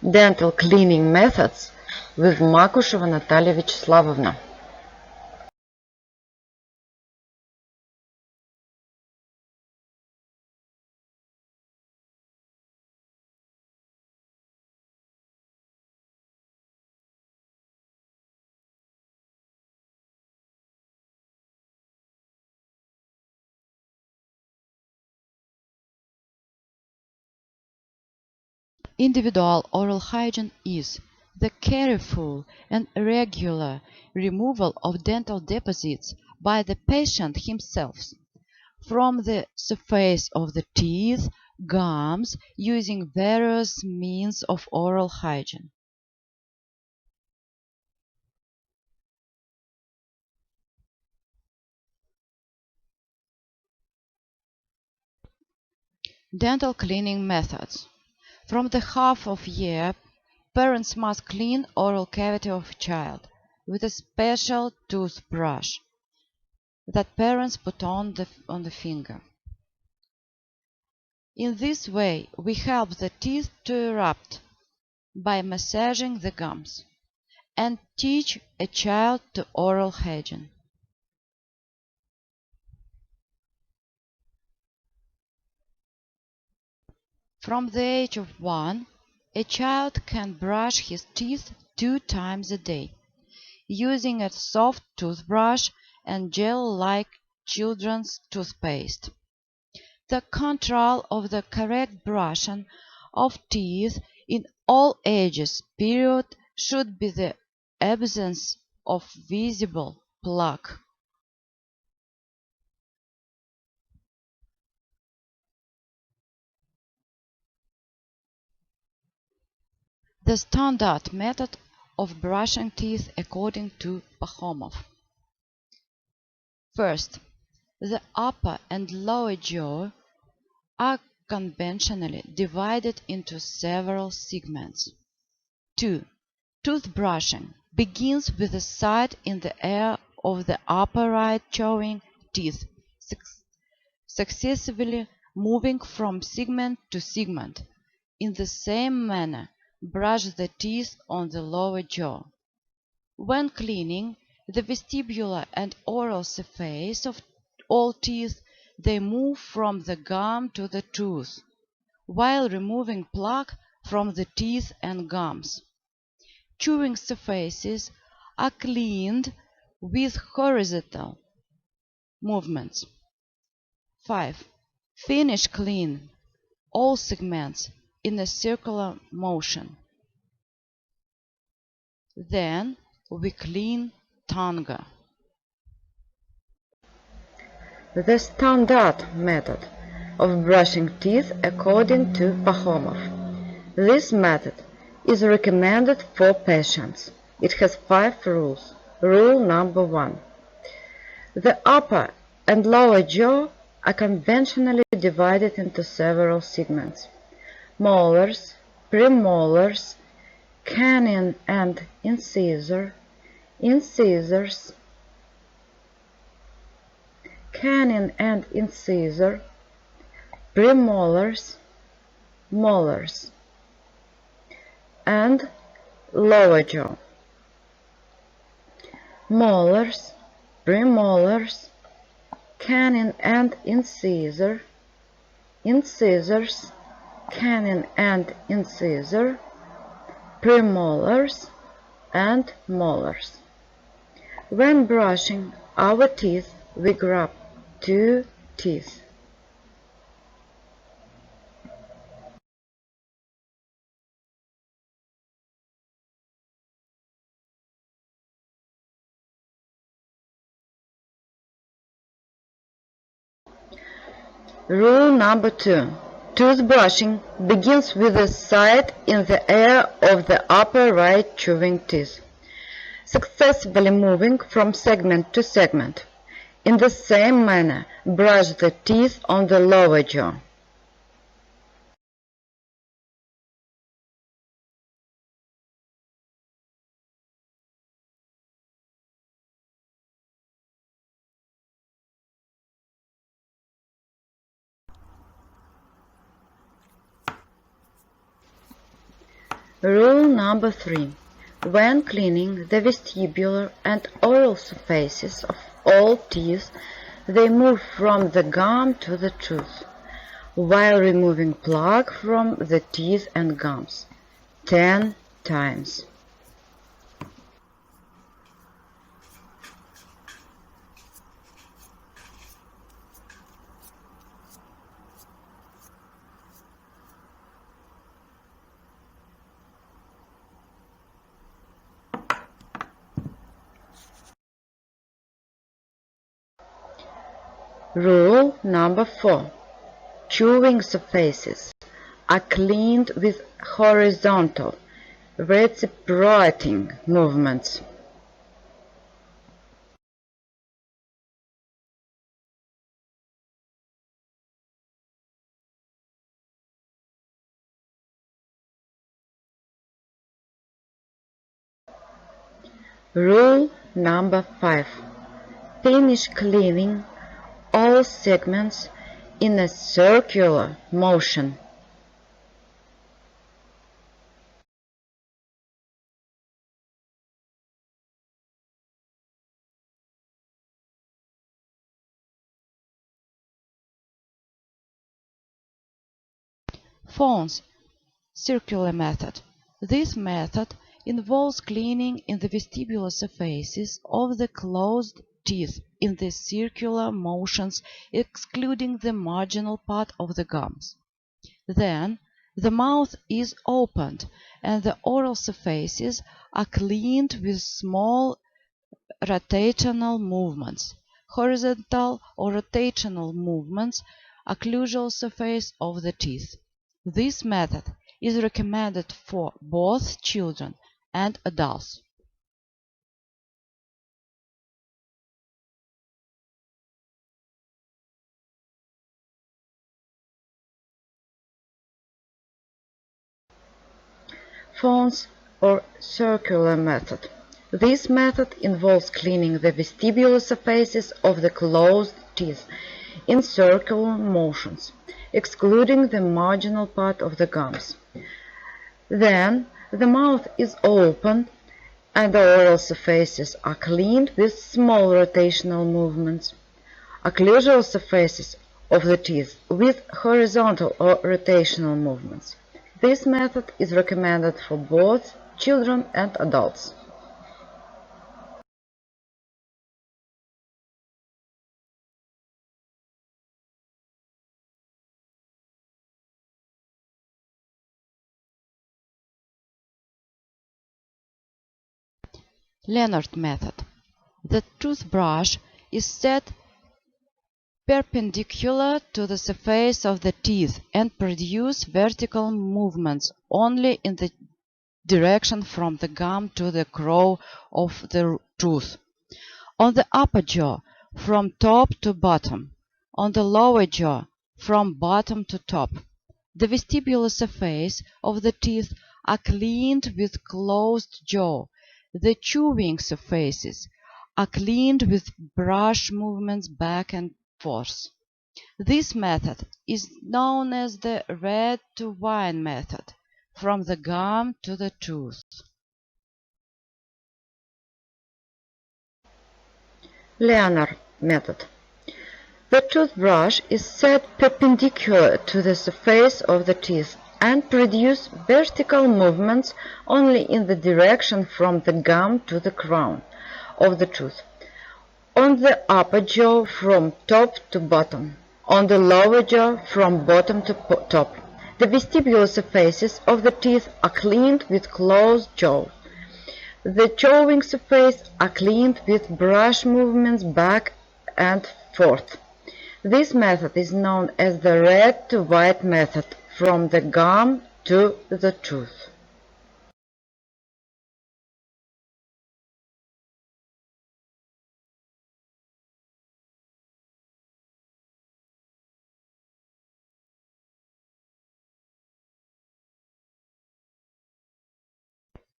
Dental cleaning methods with Makusheva Natalia Vyacheslavoovna. Individual oral hygiene is the careful and regular removal of dental deposits by the patient himself from the surface of the teeth, gums, using various means of oral hygiene. Dental cleaning methods. From the half of year, parents must clean oral cavity of a child with a special toothbrush that parents put on the finger. In this way, we help the teeth to erupt by massaging the gums and teach a child to oral hygiene. From the age of 1, a child can brush his teeth 2 times a day, using a soft toothbrush and gel-like children's toothpaste. The control of the correct brushing of teeth in all ages period should be the absence of visible plaque. The standard method of brushing teeth according to Pahomov. First, the upper and lower jaw are conventionally divided into several segments. 2. Toothbrushing begins with the side in the air of the upper right chewing teeth, successively moving from segment to segment. In the same manner, brush the teeth on the lower jaw. When cleaning the vestibular and oral surface of all teeth, they move from the gum to the tooth, while removing plaque from the teeth and gums. Chewing surfaces are cleaned with horizontal movements. 5. Finish clean all segments in a circular motion. Then we clean tongue. The standard method of brushing teeth according to Pahomov. This method is recommended for patients. It has 5 rules. Rule number 1. The upper and lower jaw are conventionally divided into several segments. Molars, premolars, canine and incisor, incisors, canine and incisor, premolars, molars, and lower jaw. Molars, premolars, canine and incisor, incisors, canine and incisor, premolars, and molars. When brushing our teeth, we grab 2 teeth. Rule number 2. Toothbrushing begins with the side in the air of the upper right chewing teeth, successively moving from segment to segment. In the same manner, brush the teeth on the lower jaw. Rule number 3. When cleaning the vestibular and oral surfaces of all teeth, they move from the gum to the tooth, while removing plaque from the teeth and gums 10 times. Rule number 4. Chewing surfaces are cleaned with horizontal, reciprocating movements. Rule number 5. Finish cleaning all segments in a circular motion. FONES, circular method. This method involves cleaning in the vestibular surfaces of the closed teeth in the circular motions, excluding the marginal part of the gums. Then the mouth is opened and the oral surfaces are cleaned with small rotational movements. Horizontal or rotational movements occlusal surface of the teeth. This method is recommended for both children and adults. FONES or circular method. This method involves cleaning the vestibular surfaces of the closed teeth in circular motions, excluding the marginal part of the gums. Then the mouth is opened and the oral surfaces are cleaned with small rotational movements. Occlusal surfaces of the teeth with horizontal or rotational movements. This method is recommended for both children and adults. LEONARD method. The toothbrush is set perpendicular to the surface of the teeth and produce vertical movements only in the direction from the gum to the crown of the tooth. On the upper jaw, from top to bottom. On the lower jaw, from bottom to top. The vestibular surface of the teeth are cleaned with closed jaw. The chewing surfaces are cleaned with brush movements back and forth. This method is known as the red to wine method, from the gum to the tooth. LEONARD method. The toothbrush is set perpendicular to the surface of the teeth and produce vertical movements only in the direction from the gum to the crown of the tooth. On the upper jaw from top to bottom. On the lower jaw from bottom to top. The vestibular surfaces of the teeth are cleaned with closed jaw. The chewing surface are cleaned with brush movements back and forth. This method is known as the red to white method, from the gum to the tooth.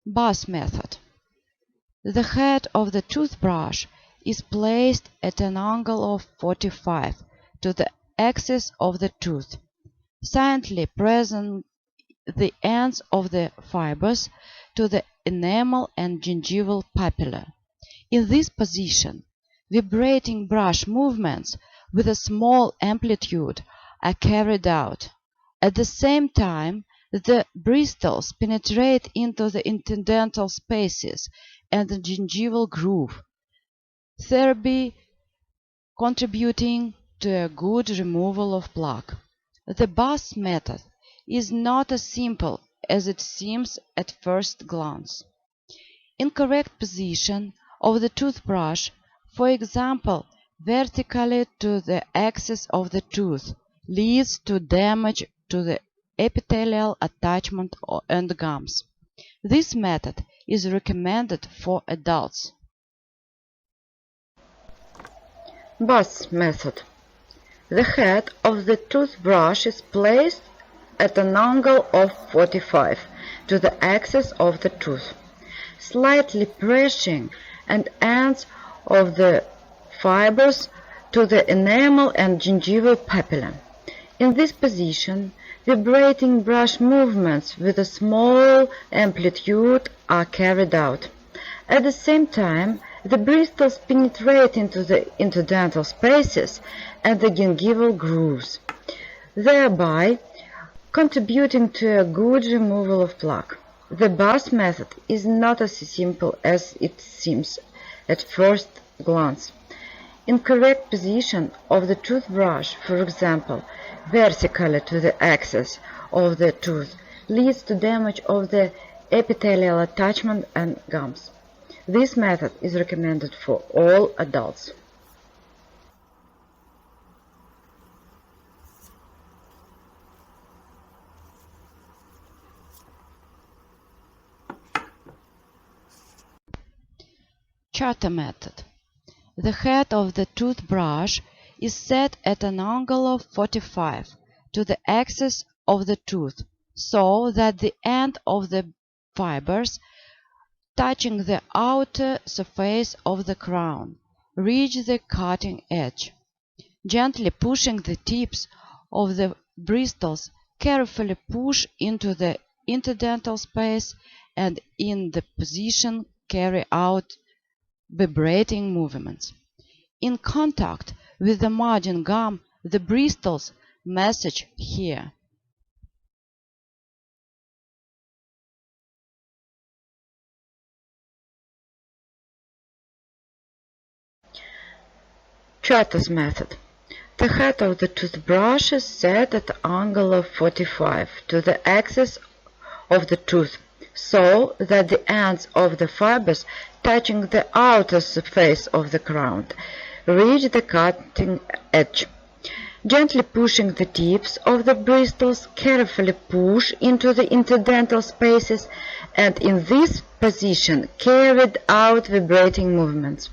Bus method. The head of the toothbrush is placed at an angle of 45 to the axis of the tooth, silently pressing the ends of the fibers to the enamel and gingival papilla. In this position, vibrating brush movements with a small amplitude are carried out. At the same time, the bristles penetrate into the interdental spaces and the gingival groove, thereby contributing to a good removal of plaque. The bus method is not as simple as it seems at first glance. Incorrect position of the toothbrush, for example, vertically to the axis of the tooth, leads to damage to the epithelial attachment and gums. This method is recommended for adults. Bus method. The head of the toothbrush is placed at an angle of 45 to the axis of the tooth, slightly pressing and ends of the fibers to the enamel and gingival papilla. In this position, vibrating brush movements with a small amplitude are carried out. At the same time, the bristles penetrate into the interdental spaces and the gingival grooves, thereby contributing to a good removal of plaque. The bus method is not as simple as it seems at first glance. Incorrect position of the toothbrush, for example, vertically to the axis of the tooth, leads to damage of the epithelial attachment and gums. This method is recommended for all adults. Chapter method. The head of the toothbrush is set at an angle of 45 to the axis of the tooth, so that the end of the fibers touching the outer surface of the crown reach the cutting edge. Gently pushing the tips of the bristles, carefully push into the interdental space and in the position carry out vibrating movements. In contact with the margin gum, the bristles massage here. Chatter's method. The head of the toothbrush is set at an angle of 45 to the axis of the tooth, so that the ends of the fibers touching the outer surface of the crown reach the cutting edge. Gently pushing the tips of the bristles, carefully push into the interdental spaces and in this position carried out vibrating movements.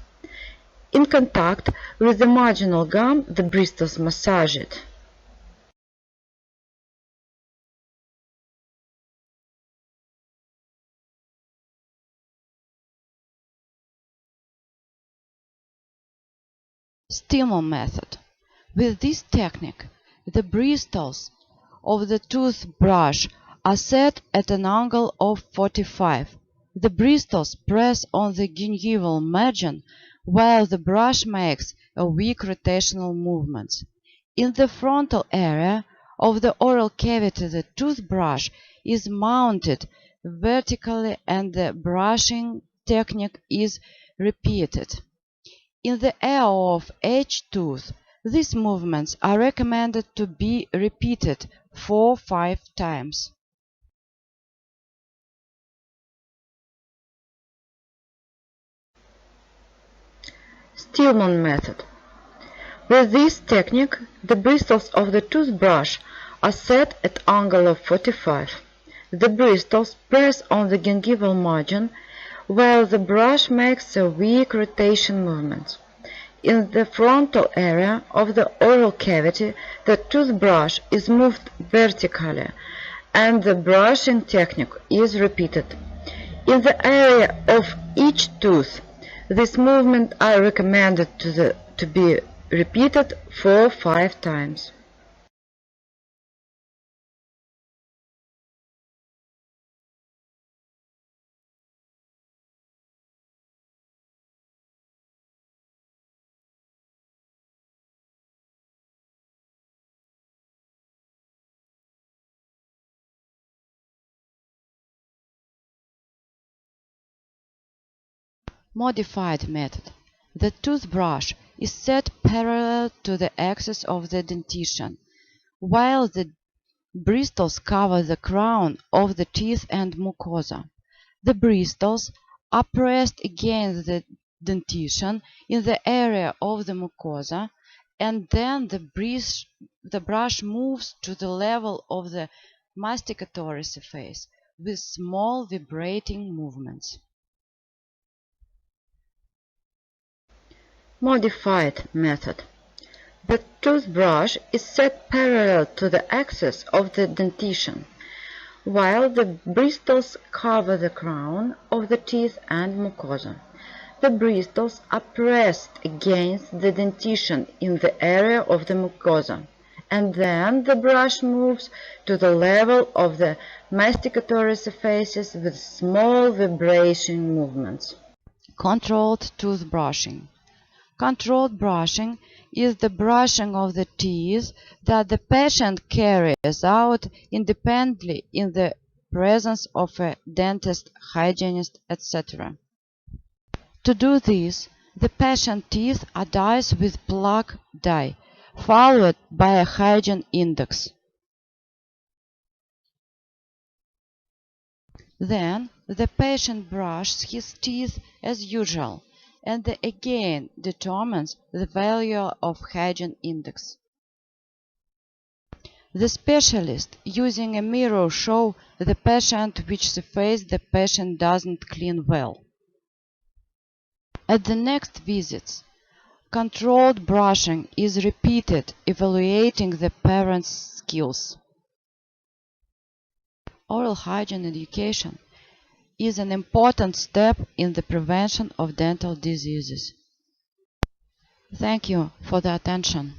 In contact with the marginal gum, the bristles massage it. STILLMANN method. With this technique, the bristles of the toothbrush are set at an angle of 45. The bristles press on the gingival margin while the brush makes a weak rotational movement. In the frontal area of the oral cavity, the toothbrush is mounted vertically and the brushing technique is repeated. In the area of each tooth, these movements are recommended to be repeated 4-5 times. Stillman method. With this technique, the bristles of the toothbrush are set at angle of 45. The bristles press on the gingival margin while the brush makes a weak rotation movement. In the frontal area of the oral cavity, the toothbrush is moved vertically and the brushing technique is repeated. In the area of each tooth, these movements are recommended to be repeated 4-5 times. Modified method. The toothbrush is set parallel to the axis of the dentition, while the bristles cover the crown of the teeth and mucosa. The bristles are pressed against the dentition in the area of the mucosa, and then the brush moves to the level of the masticatory surface with small vibrating movements. Modified method. The toothbrush is set parallel to the axis of the dentition, while the bristles cover the crown of the teeth and mucosa. The bristles are pressed against the dentition in the area of the mucosa, and then the brush moves to the level of the masticatory surfaces with small vibration movements. Controlled toothbrushing. Controlled brushing is the brushing of the teeth that the patient carries out independently in the presence of a dentist, hygienist, etc. To do this, the patient's teeth are diced with plaque dye, followed by a hygiene index. Then the patient brushes his teeth as usual, and again determines the value of hygiene index. The specialist, using a mirror, shows the patient which surface the patient doesn't clean well. At the next visits, controlled brushing is repeated, evaluating the parent's skills. Oral hygiene education is an important step in the prevention of dental diseases. Thank you for the attention.